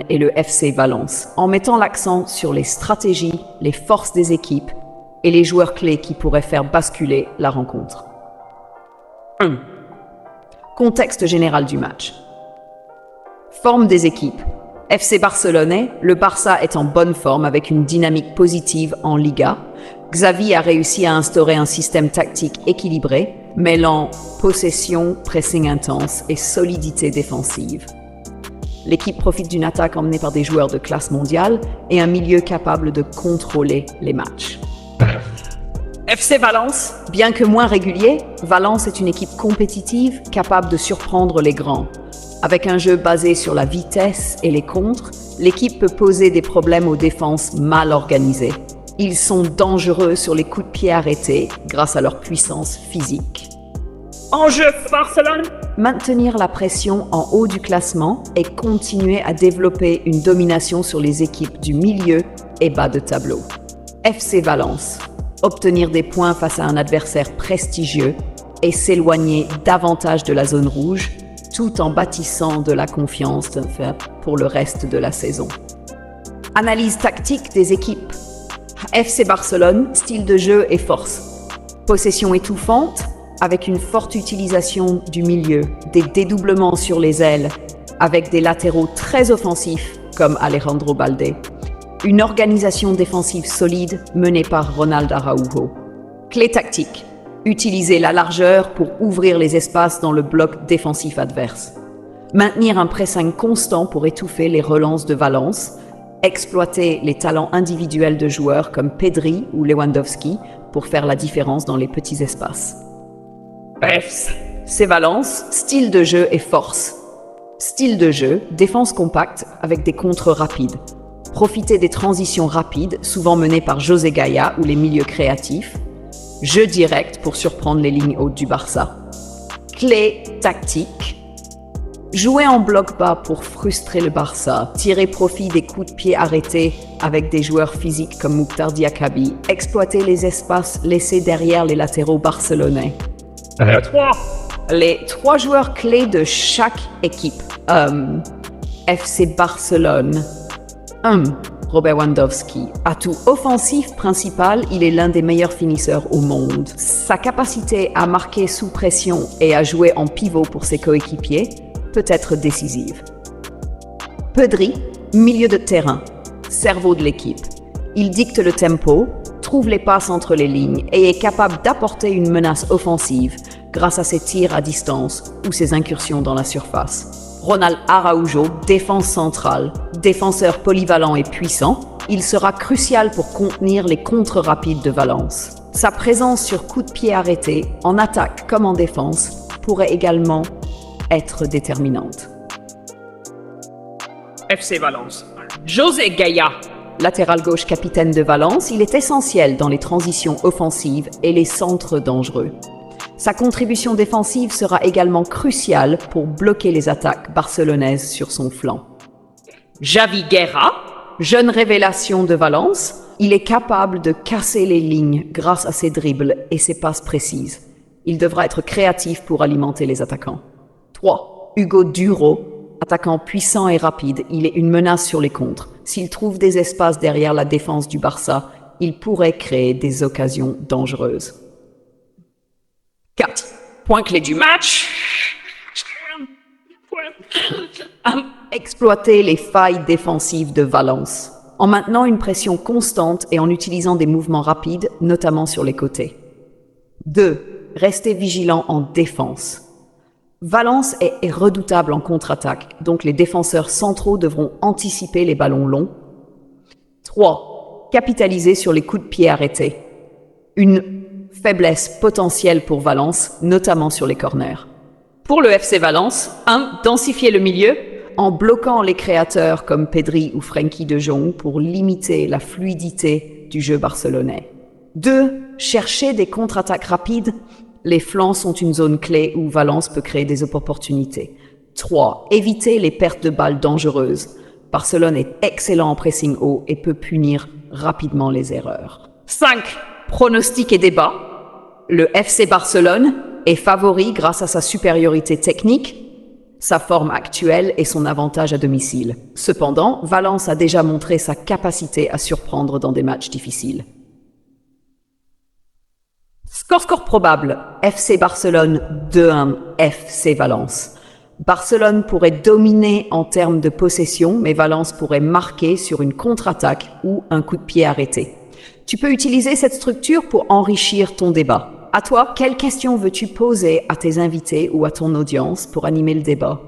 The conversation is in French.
et le FC Valence, en mettant l'accent sur les stratégies, les forces des équipes et les joueurs clés qui pourraient faire basculer la rencontre. 1. Contexte général du match. Forme des équipes. FC Barcelone, le Barça est en bonne forme avec une dynamique positive en Liga. Xavi a réussi à instaurer un système tactique équilibré, mêlant possession, pressing intense et solidité défensive. L'équipe profite d'une attaque emmenée par des joueurs de classe mondiale et un milieu capable de contrôler les matchs. FC Valence, bien que moins régulier, Valence est une équipe compétitive capable de surprendre les grands. Avec un jeu basé sur la vitesse et les contres, l'équipe peut poser des problèmes aux défenses mal organisées. Ils sont dangereux sur les coups de pied arrêtés grâce à leur puissance physique. Enjeu Barcelone! Maintenir la pression en haut du classement et continuer à développer une domination sur les équipes du milieu et bas de tableau. FC Valence. Obtenir des points face à un adversaire prestigieux et s'éloigner davantage de la zone rouge, tout en bâtissant de la confiance pour le reste de la saison. Analyse tactique des équipes. FC Barcelone, style de jeu et force. Possession étouffante, avec une forte utilisation du milieu, des dédoublements sur les ailes, avec des latéraux très offensifs comme Alejandro Balde. Une organisation défensive solide menée par Ronald Araujo. Clé tactique. Utiliser la largeur pour ouvrir les espaces dans le bloc défensif adverse. Maintenir un pressing constant pour étouffer les relances de Valence. Exploiter les talents individuels de joueurs comme Pedri ou Lewandowski pour faire la différence dans les petits espaces. FC Valence, style de jeu et force. Style de jeu, défense compacte avec des contres rapides. Profiter des transitions rapides, souvent menées par José Gaya ou les milieux créatifs. Jeu direct pour surprendre les lignes hautes du Barça. Clé tactique. Jouer en bloc bas pour frustrer le Barça. Tirer profit des coups de pied arrêtés avec des joueurs physiques comme Mukhtar Diakabi. Exploiter les espaces laissés derrière les latéraux barcelonais. 3. Les 3 joueurs clés de chaque équipe. FC Barcelone. 1. Robert Lewandowski. Atout offensif principal, il est l'un des meilleurs finisseurs au monde. Sa capacité à marquer sous pression et à jouer en pivot pour ses coéquipiers peut être décisive. Pedri, milieu de terrain, cerveau de l'équipe. Il dicte le tempo, trouve les passes entre les lignes et est capable d'apporter une menace offensive grâce à ses tirs à distance ou ses incursions dans la surface. Ronald Araujo, défense centrale, défenseur polyvalent et puissant, il sera crucial pour contenir les contres rapides de Valence. Sa présence sur coup de pied arrêté, en attaque comme en défense, pourrait également être déterminante. FC Valence. José Gaya. Latéral gauche capitaine de Valence, il est essentiel dans les transitions offensives et les centres dangereux. Sa contribution défensive sera également cruciale pour bloquer les attaques barcelonaises sur son flanc. Javi Guerra, jeune révélation de Valence, il est capable de casser les lignes grâce à ses dribbles et ses passes précises. Il devra être créatif pour alimenter les attaquants. 3. Hugo Duro, attaquant puissant et rapide, il est une menace sur les contres. S'il trouve des espaces derrière la défense du Barça, il pourrait créer des occasions dangereuses. 4. Point clé du match. Exploiter les failles défensives de Valence, en maintenant une pression constante et en utilisant des mouvements rapides, notamment sur les côtés. 2. Rester vigilant en défense. Valence est redoutable en contre-attaque, donc les défenseurs centraux devront anticiper les ballons longs. 3. Capitaliser sur les coups de pied arrêtés. Une faiblesse potentielle pour Valence, notamment sur les corners. Pour le FC Valence, 1. Densifier le milieu en bloquant les créateurs comme Pedri ou Frenkie de Jong pour limiter la fluidité du jeu barcelonais. 2. Chercher des contre-attaques rapides. Les flancs sont une zone clé où Valence peut créer des opportunités. 3. Éviter les pertes de balles dangereuses. Barcelone est excellent en pressing haut et peut punir rapidement les erreurs. 5. Pronostic et débat. Le FC Barcelone est favori grâce à sa supériorité technique, Sa forme actuelle est son avantage à domicile. Cependant, Valence a déjà montré sa capacité à surprendre dans des matchs difficiles. Score probable, FC Barcelone 2-1, FC Valence. Barcelone pourrait dominer en termes de possession, mais Valence pourrait marquer sur une contre-attaque ou un coup de pied arrêté. Tu peux utiliser cette structure pour enrichir ton débat. À toi, quelles questions veux-tu poser à tes invités ou à ton audience pour animer le débat?